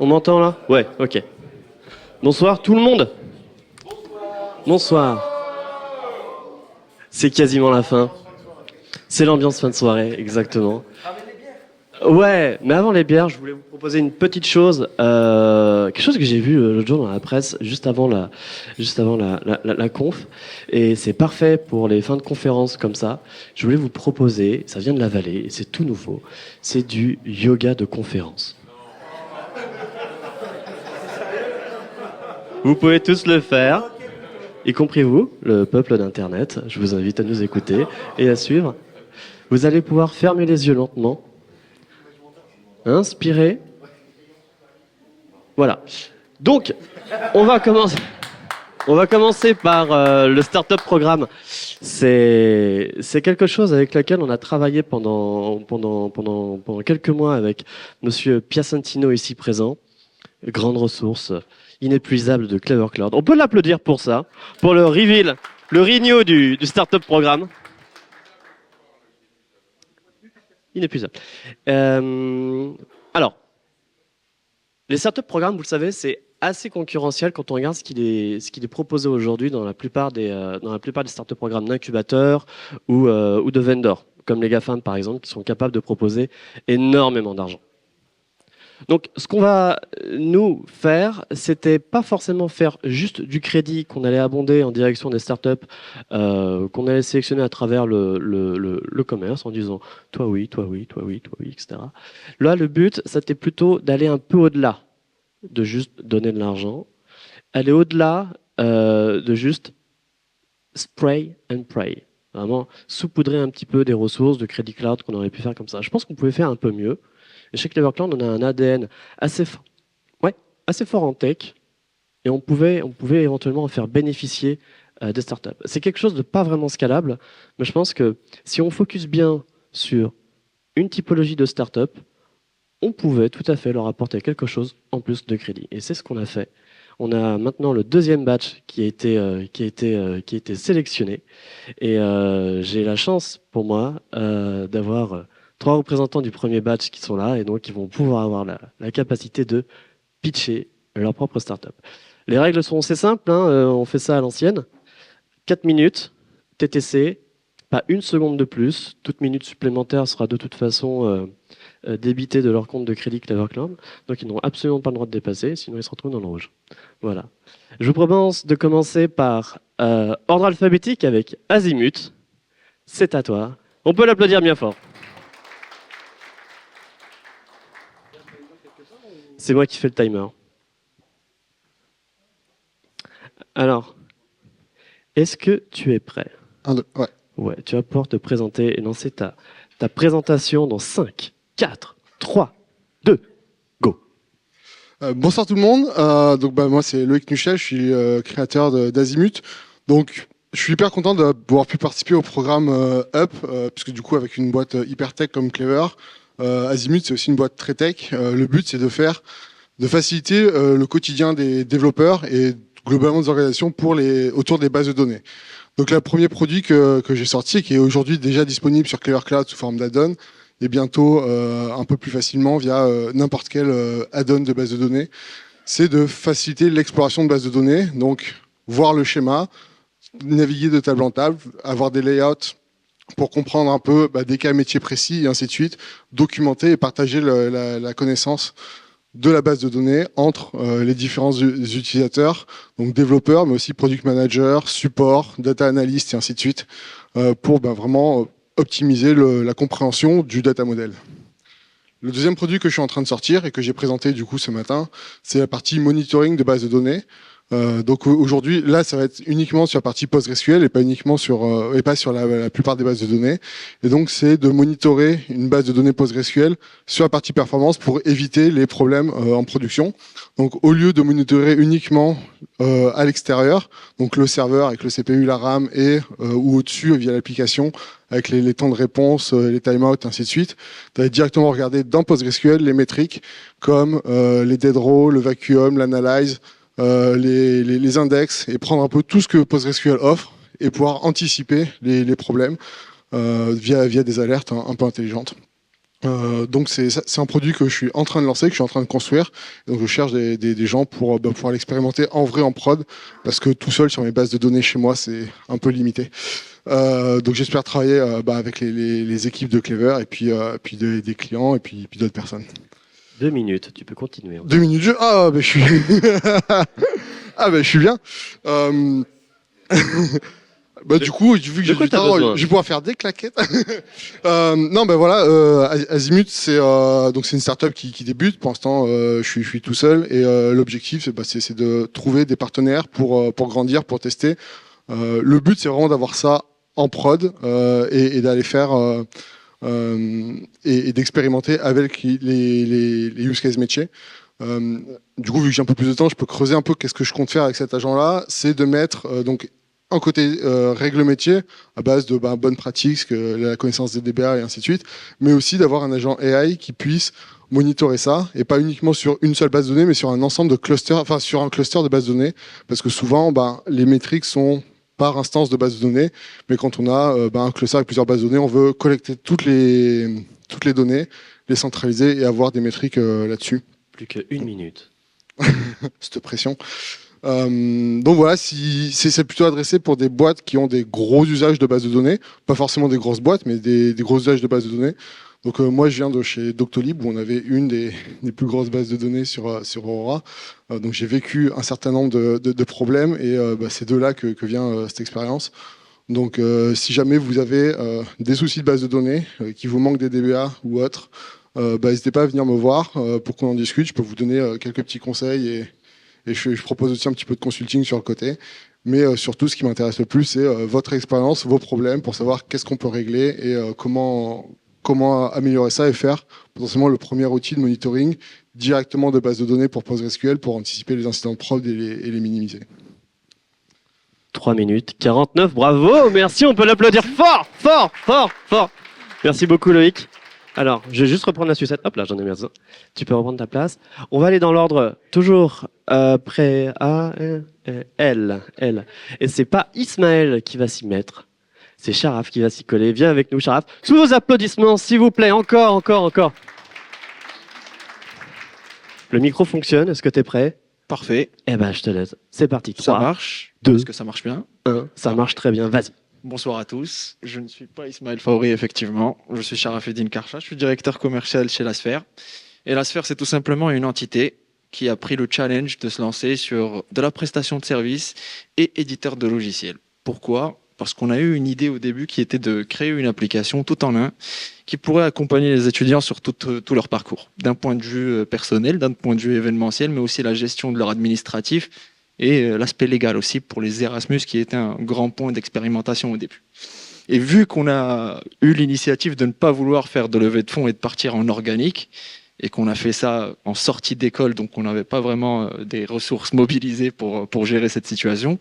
On m'entend là? Ouais, ok. Bonsoir tout le monde. Bonsoir. C'est quasiment la fin. C'est l'ambiance fin de soirée, exactement. Ouais, mais avant les bières, je voulais vous proposer une petite chose, quelque chose que j'ai vu l'autre jour dans la presse, juste avant la conf, et c'est parfait pour les fins de conférence comme ça. Je voulais vous proposer, ça vient de la vallée, et c'est tout nouveau, c'est du yoga de conférence. Vous pouvez tous le faire, y compris vous, le peuple d'Internet. Je vous invite à nous écouter et à suivre. Vous allez pouvoir fermer les yeux lentement. Inspirez. Voilà. Donc, on va commencer par le Startup Programme. C'est quelque chose avec lequel on a travaillé pendant quelques mois avec Monsieur Piacentino ici présent. Grande ressource inépuisable de Clever Cloud. On peut l'applaudir pour ça, pour le reveal, le renew du Startup Programme. Inépuisable. Alors, les startup programmes, vous le savez, c'est assez concurrentiel quand on regarde ce qu'il est proposé aujourd'hui dans la plupart des startup programmes d'incubateurs ou de vendors, comme les GAFAM par exemple, qui sont capables de proposer énormément d'argent. Donc, ce qu'on va nous faire, c'était pas forcément faire juste du crédit qu'on allait abonder en direction des startups, qu'on allait sélectionner à travers le commerce en disant toi oui, toi oui, toi oui, toi oui, etc. Là, le but, c'était plutôt d'aller un peu au-delà de juste donner de l'argent, aller au-delà de juste spray and pray. Vraiment saupoudrer un petit peu des ressources de Credit Cloud qu'on aurait pu faire comme ça. Je pense qu'on pouvait faire un peu mieux. Et chez Clever Cloud, on a un ADN assez fort, assez fort en tech, et on pouvait éventuellement en faire bénéficier des startups. C'est quelque chose de pas vraiment scalable, mais je pense que si on focus bien sur une typologie de startup, on pouvait tout à fait leur apporter quelque chose en plus de crédit. Et c'est ce qu'on a fait. On a maintenant le deuxième batch qui a été sélectionné, et j'ai la chance pour moi d'avoir 3 représentants du premier batch qui sont là et donc ils vont pouvoir avoir la capacité de pitcher leur propre startup. Les règles sont assez simples, on fait ça à l'ancienne. 4 minutes, TTC, pas une seconde de plus. Toute minute supplémentaire sera de toute façon débitée de leur compte de crédit Clever Cloud. Donc ils n'ont absolument pas le droit de dépasser, sinon ils se retrouvent dans le rouge. Voilà. Je vous propose de commencer par ordre alphabétique avec Azimut. C'est à toi. On peut l'applaudir bien fort. C'est moi qui fais le timer. Alors, est-ce que tu es prêt? Ouais. Ouais, tu vas pouvoir te présenter et lancer ta présentation dans 5, 4, 3, 2, go. Bonsoir tout le monde. Moi c'est Loïc Nuchel, je suis créateur d'Azimut. Donc je suis hyper content d'avoir pu participer au programme Up, puisque du coup avec une boîte hyper tech comme Clever, Azimut c'est aussi une boîte très tech. Le but c'est de faciliter le quotidien des développeurs et globalement des organisations autour des bases de données. Donc le premier produit que j'ai sorti, qui est aujourd'hui déjà disponible sur Clever Cloud sous forme d'add-on, et bientôt un peu plus facilement via n'importe quel add-on de base de données, c'est de faciliter l'exploration de bases de données, donc voir le schéma, naviguer de table en table, avoir des layouts pour comprendre un peu des cas métiers précis et ainsi de suite, documenter et partager la connaissance de la base de données entre les différents utilisateurs, donc développeurs, mais aussi product manager, support, data analyst et ainsi de suite, pour vraiment optimiser la compréhension du data model. Le deuxième produit que je suis en train de sortir et que j'ai présenté du coup ce matin, c'est la partie monitoring de base de données. Donc aujourd'hui, là, ça va être uniquement sur la partie PostgreSQL et pas uniquement pas sur la plupart des bases de données. Et donc, c'est de monitorer une base de données PostgreSQL sur la partie performance pour éviter les problèmes en production. Donc, au lieu de monitorer uniquement à l'extérieur, donc le serveur avec le CPU, la RAM et ou au-dessus via l'application avec les temps de réponse, les timeouts, ainsi de suite, tu vas directement regarder dans PostgreSQL les métriques comme les dead rows, le vacuum, l'analyze, les index et prendre un peu tout ce que PostgreSQL offre et pouvoir anticiper les problèmes via des alertes un peu intelligentes. Donc c'est un produit que je suis en train de lancer, que je suis en train de construire. Donc je cherche des gens pour pouvoir l'expérimenter en vrai en prod, parce que tout seul sur mes bases de données chez moi, c'est un peu limité. Donc j'espère travailler avec les équipes de Clever et puis des clients et puis d'autres personnes. 2 minutes, tu peux continuer. 2 minutes. Ah ben je suis ah ben je suis bien. Du coup, vu que j'ai du temps, je vais pouvoir faire des claquettes. Non, ben voilà, Azimut, donc c'est une startup qui débute. Pour l'instant, je suis tout seul et l'objectif, c'est de trouver des partenaires pour grandir, pour tester. Le but, c'est vraiment d'avoir ça en prod et d'aller faire et d'expérimenter avec les use cases métiers. Du coup, vu que j'ai un peu plus de temps, je peux creuser un peu qu'est-ce que je compte faire avec cet agent-là. C'est de mettre donc un côté règle métier à base de bonnes pratiques, la connaissance des DBA et ainsi de suite, mais aussi d'avoir un agent AI qui puisse monitorer ça, et pas uniquement sur une seule base de données, mais sur un ensemble de clusters, enfin sur un cluster de bases de données, parce que souvent les métriques sont par instance de base de données, mais quand on a un cluster avec plusieurs bases de données, on veut collecter toutes les données, les centraliser et avoir des métriques là-dessus. Plus qu'1 minute. Cette pression. Donc voilà, c'est plutôt adressé pour des boîtes qui ont des gros usages de bases de données, pas forcément des grosses boîtes, mais des gros usages de bases de données. Donc moi, je viens de chez Doctolib, où on avait une des plus grosses bases de données sur Aurora. Donc j'ai vécu un certain nombre de problèmes, et c'est de là que vient cette expérience. Donc si jamais vous avez des soucis de base de données, qu'il vous manque des DBA ou autre, n'hésitez pas à venir me voir pour qu'on en discute. Je peux vous donner quelques petits conseils, et je propose aussi un petit peu de consulting sur le côté. Mais surtout, ce qui m'intéresse le plus, c'est votre expérience, vos problèmes, pour savoir qu'est-ce qu'on peut régler et comment améliorer ça et faire potentiellement le premier outil de monitoring directement de base de données pour PostgreSQL pour anticiper les incidents de prod et les minimiser. 3 minutes 49, bravo, merci, on peut l'applaudir fort, fort, fort, fort. Merci beaucoup Loïc. Alors, je vais juste reprendre la sucette. Hop là, j'en ai mis besoin. Tu peux reprendre ta place. On va aller dans l'ordre toujours près à L. Et c'est pas Ismaël qui va s'y mettre. C'est Sharaf qui va s'y coller. Viens avec nous, Sharaf. Sous vos applaudissements, s'il vous plaît. Encore. Le micro fonctionne. Est-ce que tu es prêt? Parfait. Eh ben, je te laisse. C'est parti. 3, ça marche. 2. Est-ce que ça marche bien? 1. Ça marche très bien. Vas-y. Bonsoir à tous. Je ne suis pas Ismaël Faouri, effectivement. Je suis Sharafuddin Karcha. Je suis directeur commercial chez La Sphère. Et La Sphère, c'est tout simplement une entité qui a pris le challenge de se lancer sur de la prestation de services et éditeur de logiciels. Pourquoi? Parce qu'on a eu une idée au début qui était de créer une application tout en un qui pourrait accompagner les étudiants sur tout leur parcours, d'un point de vue personnel, d'un point de vue événementiel, mais aussi la gestion de leur administratif et l'aspect légal aussi pour les Erasmus, qui était un grand point d'expérimentation au début. Et vu qu'on a eu l'initiative de ne pas vouloir faire de levée de fonds et de partir en organique, et qu'on a fait ça en sortie d'école, donc on n'avait pas vraiment des ressources mobilisées pour gérer cette situation,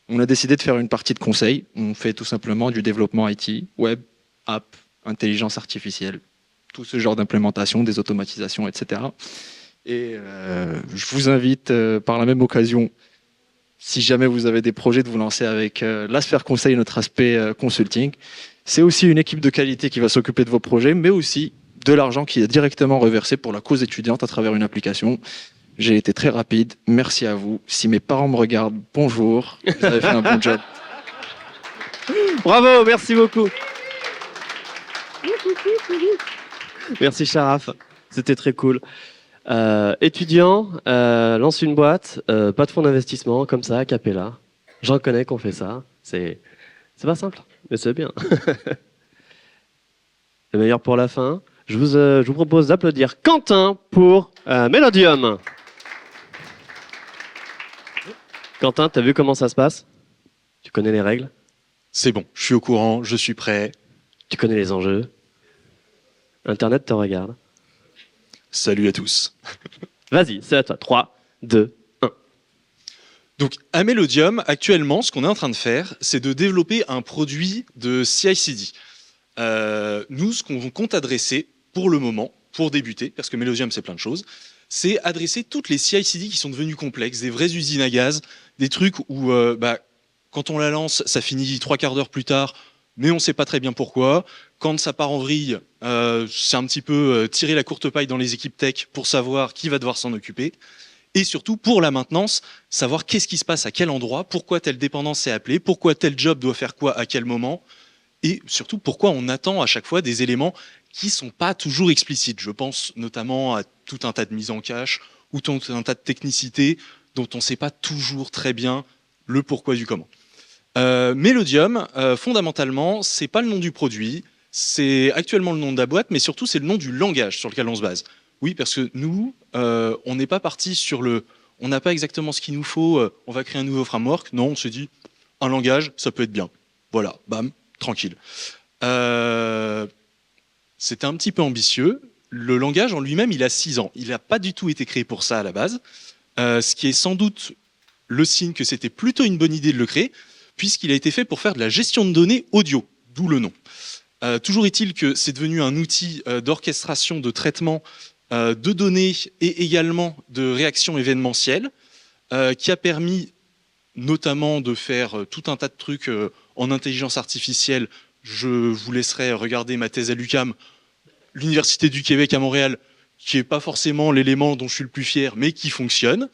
on a décidé de faire une partie de conseil. On fait tout simplement du développement IT, web, app, intelligence artificielle, tout ce genre d'implémentation, des automatisations, etc. Et je vous invite par la même occasion, si jamais vous avez des projets, de vous lancer avec La Sphère Conseil, notre aspect consulting. C'est aussi une équipe de qualité qui va s'occuper de vos projets, mais aussi de l'argent qui est directement reversé pour la cause étudiante à travers une application. J'ai été très rapide, merci à vous. Si mes parents me regardent, bonjour, vous avez fait un bon job. Bravo, merci beaucoup. Merci Sharaf, c'était très cool. Étudiant, lance une boîte, pas de fonds d'investissement, comme ça, a cappella. J'en connais qu'on fait ça. C'est pas simple, mais c'est bien. Le meilleur pour la fin. Je vous propose d'applaudir Quentin pour Mélodium. Quentin, t'as vu comment ça se passe? Tu connais les règles? C'est bon, je suis au courant, je suis prêt. Tu connais les enjeux? Internet te regarde. Salut à tous. Vas-y, c'est à toi. 3, 2, 1. Donc, à Mélodium, actuellement, ce qu'on est en train de faire, c'est de développer un produit de CI/CD. Nous, ce qu'on compte adresser pour le moment, pour débuter, parce que Mélodium, c'est plein de choses, c'est adresser toutes les CI/CD qui sont devenues complexes, des vraies usines à gaz, des trucs où, quand on la lance, ça finit 3 quarts d'heure plus tard, mais on ne sait pas très bien pourquoi. Quand ça part en vrille, c'est un petit peu tirer la courte paille dans les équipes tech pour savoir qui va devoir s'en occuper. Et surtout, pour la maintenance, savoir qu'est-ce qui se passe à quel endroit, pourquoi telle dépendance est appelée, pourquoi tel job doit faire quoi à quel moment, et surtout pourquoi on attend à chaque fois des éléments qui ne sont pas toujours explicites. Je pense notamment à tout un tas de mises en cache ou tout un tas de technicités dont on ne sait pas toujours très bien le pourquoi du comment. Melodium, fondamentalement, c'est pas le nom du produit, c'est actuellement le nom de la boîte, mais surtout c'est le nom du langage sur lequel on se base. Oui, parce que nous, on n'est pas parti sur on n'a pas exactement ce qu'il nous faut, on va créer un nouveau framework. Non, on se dit, un langage, ça peut être bien. Voilà, bam, tranquille. C'était un petit peu ambitieux. Le langage en lui-même, il a 6 ans. Il n'a pas du tout été créé pour ça à la base. Ce qui est sans doute le signe que c'était plutôt une bonne idée de le créer, puisqu'il a été fait pour faire de la gestion de données audio, d'où le nom. Toujours est-il que c'est devenu un outil d'orchestration, de traitement de données et également de réaction événementielle, qui a permis notamment de faire tout un tas de trucs en intelligence artificielle. Je vous laisserai regarder ma thèse à l'UQAM, l'Université du Québec à Montréal, qui n'est pas forcément l'élément dont je suis le plus fier, mais qui fonctionne.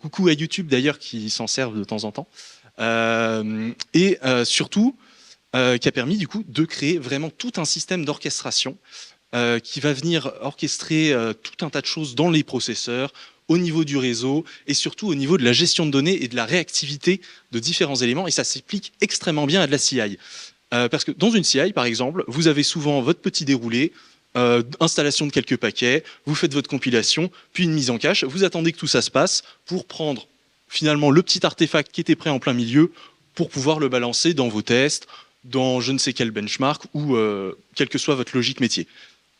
Coucou à YouTube d'ailleurs, qui s'en servent de temps en temps. Et surtout, qui a permis du coup de créer vraiment tout un système d'orchestration qui va venir orchestrer tout un tas de choses dans les processeurs, au niveau du réseau et surtout au niveau de la gestion de données et de la réactivité de différents éléments. Et ça s'applique extrêmement bien à de la CI. Parce que dans une CI, par exemple, vous avez souvent votre petit déroulé, installation de quelques paquets, vous faites votre compilation, puis une mise en cache, vous attendez que tout ça se passe pour prendre finalement le petit artefact qui était prêt en plein milieu pour pouvoir le balancer dans vos tests, dans je ne sais quel benchmark ou quelle que soit votre logique métier.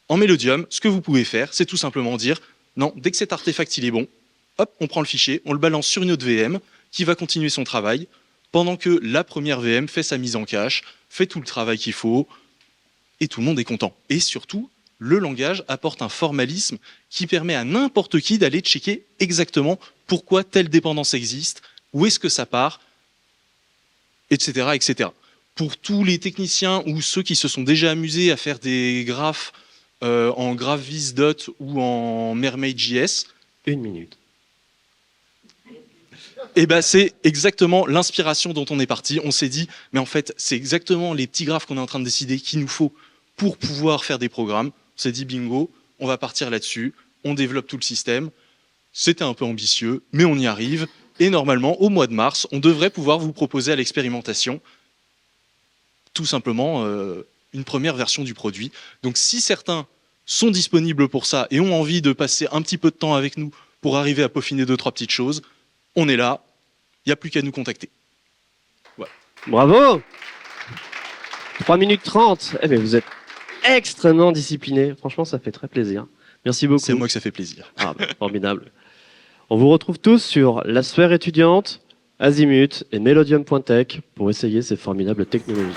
En Melodium, ce que vous pouvez faire, c'est tout simplement dire non, dès que cet artefact il est bon, hop, on prend le fichier, on le balance sur une autre VM qui va continuer son travail pendant que la première VM fait sa mise en cache, fait tout le travail qu'il faut et tout le monde est content. Et surtout, le langage apporte un formalisme qui permet à n'importe qui d'aller checker exactement pourquoi telle dépendance existe, où est-ce que ça part, etc., etc. Pour tous les techniciens ou ceux qui se sont déjà amusés à faire des graphes en GraphViz.dot ou en Mermaid.js. 1 minute. Et ben c'est exactement l'inspiration dont on est parti. On s'est dit, mais en fait, c'est exactement les petits graphes qu'on est en train de décider qu'il nous faut pour pouvoir faire des programmes. On s'est dit, bingo, on va partir là-dessus, on développe tout le système. C'était un peu ambitieux, mais on y arrive. Et normalement, au mois de mars, on devrait pouvoir vous proposer à l'expérimentation tout simplement une première version du produit. Donc si certains sont disponibles pour ça et ont envie de passer un petit peu de temps avec nous pour arriver à peaufiner 2-3 petites choses, on est là, il n'y a plus qu'à nous contacter. Ouais. Bravo 3 minutes 30. Eh bien, vous êtes extrêmement discipliné. Franchement, ça fait très plaisir. Merci beaucoup. C'est moi que ça fait plaisir. Ah, bah, formidable. On vous retrouve tous sur la sphère étudiante, Azimut et Melodium.tech pour essayer ces formidables technologies.